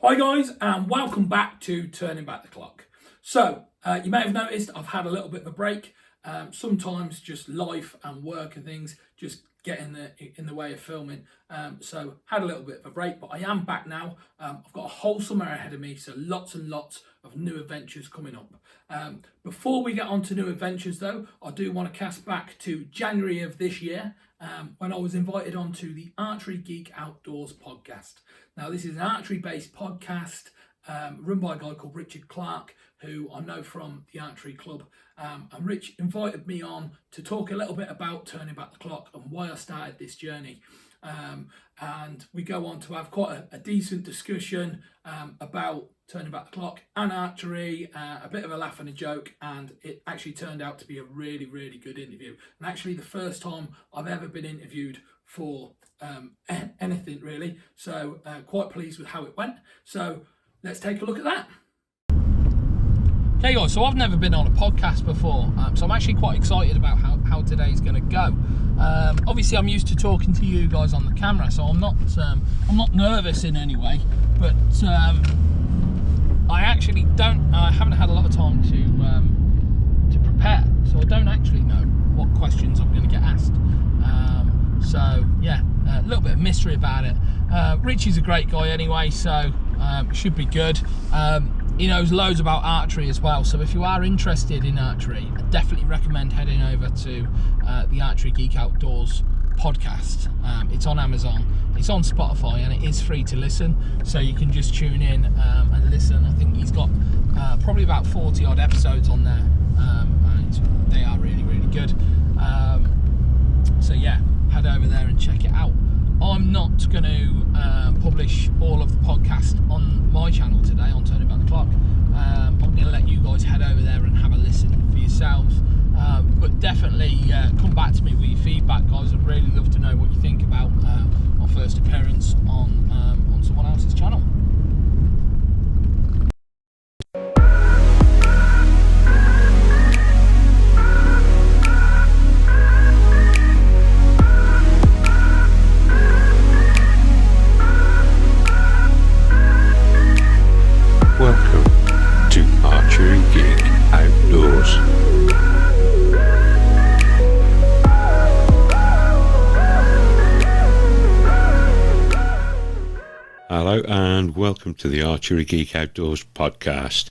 Hi guys, and welcome back to Turning Back the Clock. So, you may have noticed I've had a little bit of a break. Sometimes just life and work and things just get in the way of filming. So, had a little bit of a break, but I am back now. I've got a whole summer ahead of me, so lots and lots of new adventures coming up. Before we get on to new adventures though, I do want to cast back to January of this year, when I was invited onto the Archery Geek Outdoors podcast. Now, this is an archery-based podcast run by a guy called Richard Clark, who I know from the Archery Club. And Rich invited me on to talk a little bit about Turning Back the Clock and why I started this journey. And we go on to have quite a decent discussion about Turning Back the Clock and archery, a bit of a laugh and a joke, and it actually turned out to be a really, really good interview. And actually the first time I've ever been interviewed for anything really, so quite pleased with how it went. So let's take a look at that. Okay guys, so I've never been on a podcast before, so I'm actually quite excited about how today's going to go. Obviously I'm used to talking to you guys on the camera, so I'm not nervous in any way, but I haven't had a lot of time to prepare, so I don't actually know what questions I'm going to get asked. So yeah, a little bit of mystery about it. Richie's a great guy anyway, so should be good. He knows loads about archery as well, so if you are interested in archery, I definitely recommend heading over to the Archery Geek Outdoors podcast. It's on Amazon, it's on Spotify, and it is free to listen, so you can just tune in and listen. I think he's got probably about 40 odd episodes on there, and they are really, really good. So yeah, head over there and check it out. I'm not going to publish all of the podcast on my channel today on Turning Back the Clock. I'm going to let you guys head over there and have a listen for yourselves. But definitely come back to me with your feedback, guys. I'd really love to know what you think about my first appearance on someone else's channel. Welcome to Archery Geek Outdoors. Hello and welcome to the Archery Geek Outdoors podcast.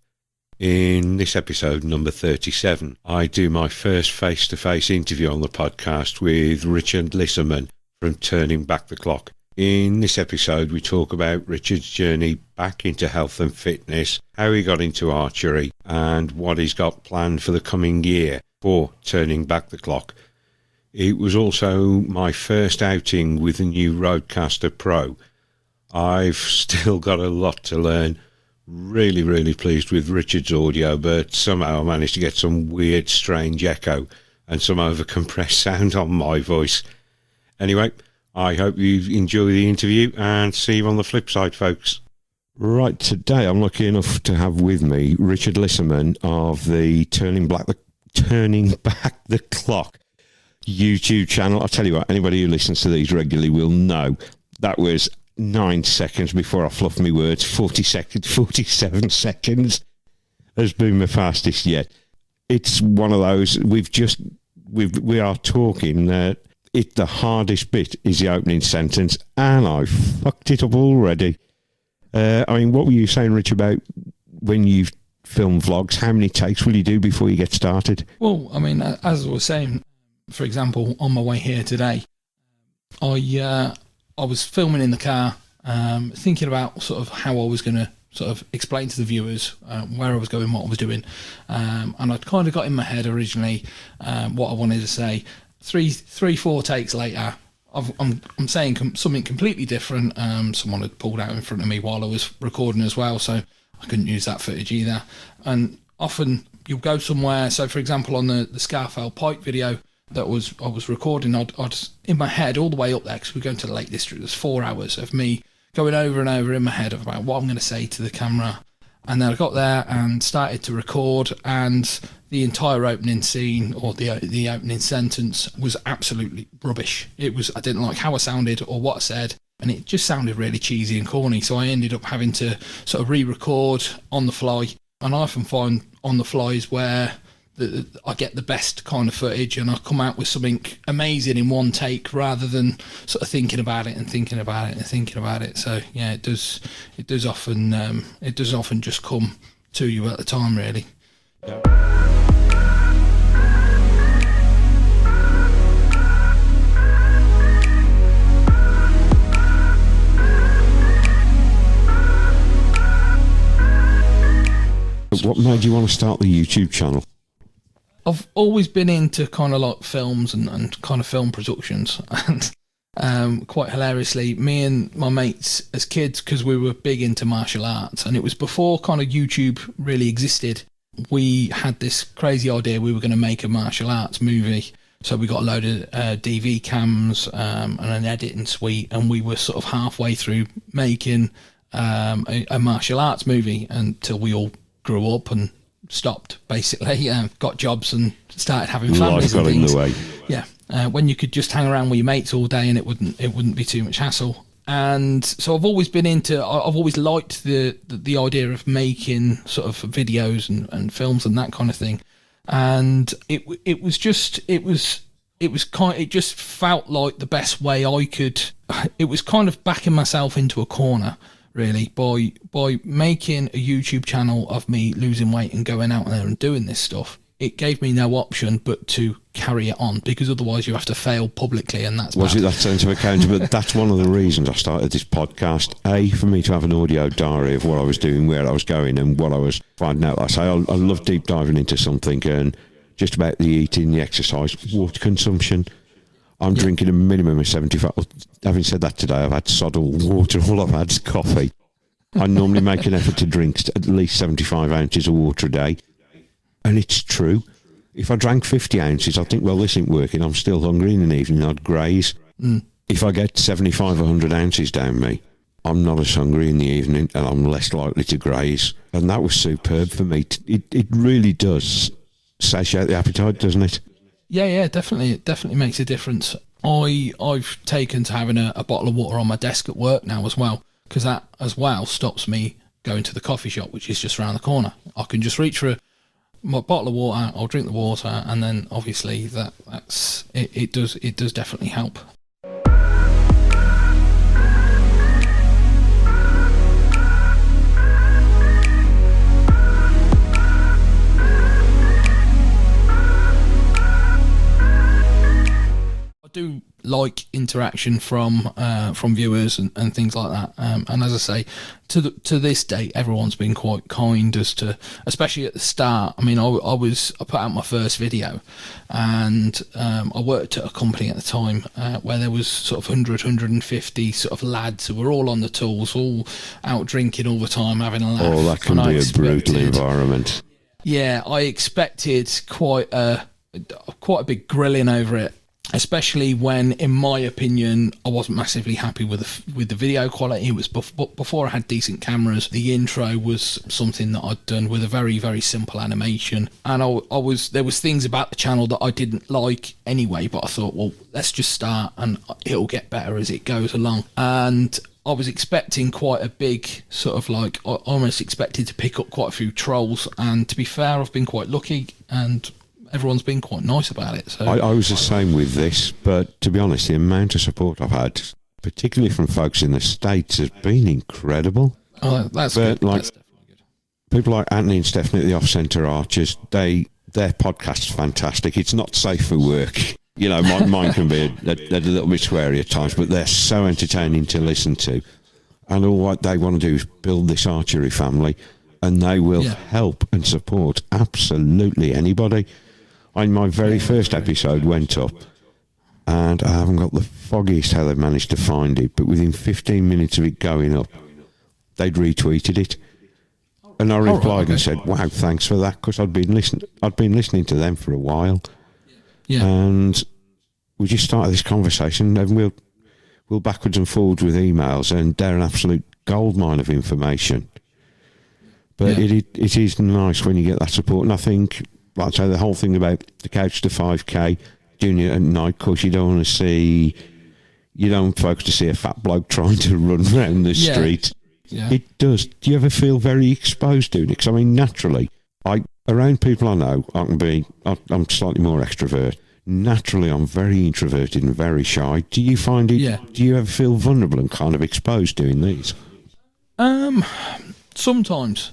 In this episode number 37, I do my first face-to-face interview on the podcast with Richard Lisserman from Turning Back the Clock. In this episode, we talk about Richard's journey back into health and fitness, how he got into archery, and what he's got planned for the coming year for Turning Back the Clock. It was also my first outing with the new Rodecaster Pro. I've still got a lot to learn. Really, really pleased with Richard's audio, but somehow I managed to get some weird, strange echo and some overcompressed sound on my voice. Anyway, I hope you enjoy the interview and see you on the flip side, folks. Right, today I'm lucky enough to have with me Richard Lisserman of the Turning Back the Clock YouTube channel. I'll tell you what, anybody who listens to these regularly will know that was 9 seconds before I fluffed my words. 47 seconds has been my fastest yet. It's one of those, we are talking the hardest bit is the opening sentence, and I fucked it up already. I mean, what were you saying, Rich, about when you film vlogs? How many takes will you do before you get started? Well, I mean, as I was saying, for example, on my way here today, I was filming in the car, thinking about sort of how I was going to sort of explain to the viewers where I was going, what I was doing, and I'd kind of got in my head originally what I wanted to say. 4 takes later, I'm saying something completely different. Someone had pulled out in front of me while I was recording as well, so I couldn't use that footage either. And often you'll go somewhere, so for example on the Scafell Pike video that I was recording, I'd in my head all the way up there, because we're going to the Lake District, there's 4 hours of me going over and over in my head about what I'm going to say to the camera. And then I got there and started to record, and the entire opening scene, or the opening sentence, was absolutely rubbish. I didn't like how I sounded or what I said. and it just sounded really cheesy and corny. So I ended up having to sort of re-record on the fly, and I often find on the fly is where I get the best kind of footage, and I come out with something amazing in one take rather than sort of thinking about it and thinking about it and thinking about it. So yeah, it does often just come to you at the time, really. What made you want to start the YouTube channel? I've always been into kind of like films and kind of film productions, and quite hilariously, me and my mates as kids, because we were big into martial arts, and it was before kind of YouTube really existed, we had this crazy idea we were going to make a martial arts movie. So we got a load of DV cams and an editing suite, and we were sort of halfway through making a martial arts movie until we all grew up and stopped, basically. Got jobs and started having families. Life got and things. in the way. Yeah, when you could just hang around with your mates all day and it wouldn't be too much hassle. And so I've always liked the idea of making sort of videos and films and that kind of thing. And it just felt like the best way I could. It was kind of backing myself into a corner, really, by making a YouTube channel of me losing weight and going out there and doing this stuff. It gave me no option but to carry it on, because otherwise you have to fail publicly, and that's Was bad. it that sense of accountability? That's one of the reasons I started this podcast. For me to have an audio diary of what I was doing, where I was going, and what I was finding out. I say I love deep diving into something, and just about the eating, the exercise, water consumption. I'm drinking a minimum of 75. Having said that, today I've had sod all water. All I've had is coffee. I normally make an effort to drink at least 75 ounces of water a day. And it's true. If I drank 50 ounces, I'd think, well, this ain't working. I'm still hungry in the evening. I'd graze. If I get 75 or 100 ounces down me, I'm not as hungry in the evening, and I'm less likely to graze. And that was superb for me. It really does satiate the appetite, doesn't it? Yeah, definitely. It definitely makes a difference. I've taken to having a bottle of water on my desk at work now as well, because that as well stops me going to the coffee shop, which is just around the corner. I can just reach for my bottle of water, I'll drink the water, and then obviously that's it. It does definitely help. I do like interaction from viewers and things like that, and as I say, to this day, everyone's been quite kind as to, especially at the start. I mean, I put out my first video, and I worked at a company at the time where there was sort of 150 sort of lads who were all on the tools, all out drinking all the time, having a laugh. Oh, that can be a brutal environment. Yeah, I expected quite a big grilling over it. Especially when, in my opinion, I wasn't massively happy with the video quality. It was before I had decent cameras. The intro was something that I'd done with a very, very simple animation, and there was things about the channel that I didn't like anyway. But I thought, well, let's just start, and it'll get better as it goes along. And I was expecting quite a big sort of like, I almost expected to pick up quite a few trolls. And to be fair, I've been quite lucky, and everyone's been quite nice about it. So I was the same with this, but to be honest, the amount of support I've had, particularly from folks in the States, has been incredible. Oh, that's but good. Like, that's definitely good. People like Anthony and Stephanie at the Off Centre Archers, their podcast's fantastic. It's not safe for work. You know, mine can be a little bit sweary at times, but they're so entertaining to listen to. And all what they want to do is build this archery family, and they will help and support absolutely anybody. My very first episode went up, and I haven't got the foggiest how they managed to find it, but within 15 minutes of it going up, they'd retweeted it. And I replied and said, wow, thanks for that, because I'd been listening to them for a while. Yeah. And we just started this conversation, and we'll backwards and forwards with emails, and they're an absolute goldmine of information. But it is nice when you get that support, and I think, like I say, the whole thing about the Couch to 5K, doing it at night, of course, you don't want to see you don't focus to see a fat bloke trying to run around the street. Yeah. It does. Do you ever feel very exposed doing it? Because, I mean, naturally, around people I know, I'm slightly more extrovert. Naturally, I'm very introverted and very shy. Do you find it? Yeah. Do you ever feel vulnerable and kind of exposed doing these? Sometimes.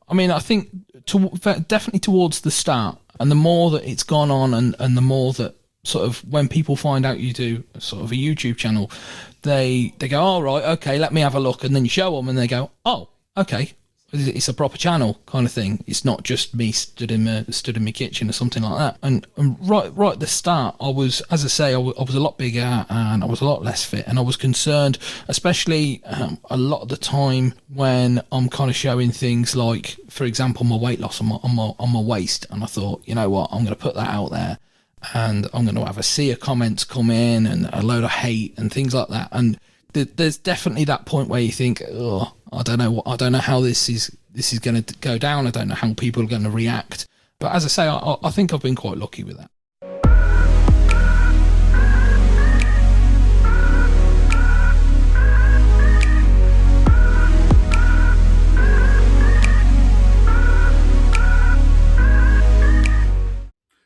I mean, I think definitely towards the start, and the more that it's gone on, and the more that sort of when people find out you do sort of a YouTube channel, they go, "Oh, right, okay, let me have a look," and then you show them, and they go, "Oh, okay, it's a proper channel kind of thing. It's not just me stood in my kitchen or something like that." And right at the start, I was, as I say, I was a lot bigger and I was a lot less fit, and I was concerned, especially a lot of the time when I'm kind of showing things like, for example, my weight loss on my waist, and I thought, you know what, I'm going to put that out there, and I'm going to have a sea of comments come in and a load of hate and things like that. And there's definitely that point where you think, oh, I don't know how this is going to go down. I don't know how people are going to react. But as I say, I think I've been quite lucky with that.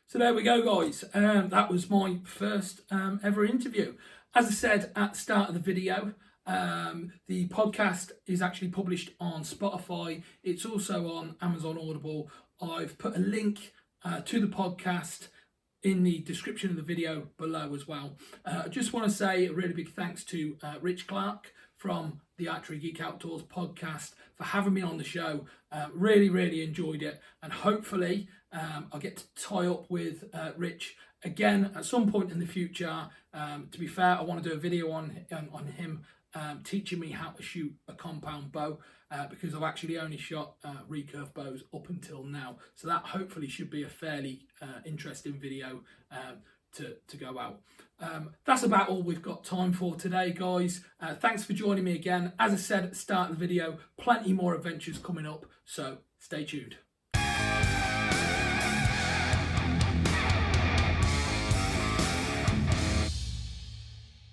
So there we go, guys. That was my first ever interview. As I said at the start of the video, the podcast is actually published on Spotify. It's also on Amazon Audible. I've put a link to the podcast in the description of the video below as well. I just want to say a really big thanks to Rich Clark from the Archery Geek Outdoors podcast for having me on the show. Really enjoyed it, and hopefully I'll get to tie up with Rich again at some point in the future. To be fair, I want to do a video on him teaching me how to shoot a compound bow, because I've actually only shot recurve bows up until now. So that hopefully should be a fairly interesting video to go out. That's about all we've got time for today, guys. Thanks for joining me again. As I said at the start of the video, plenty more adventures coming up, so stay tuned.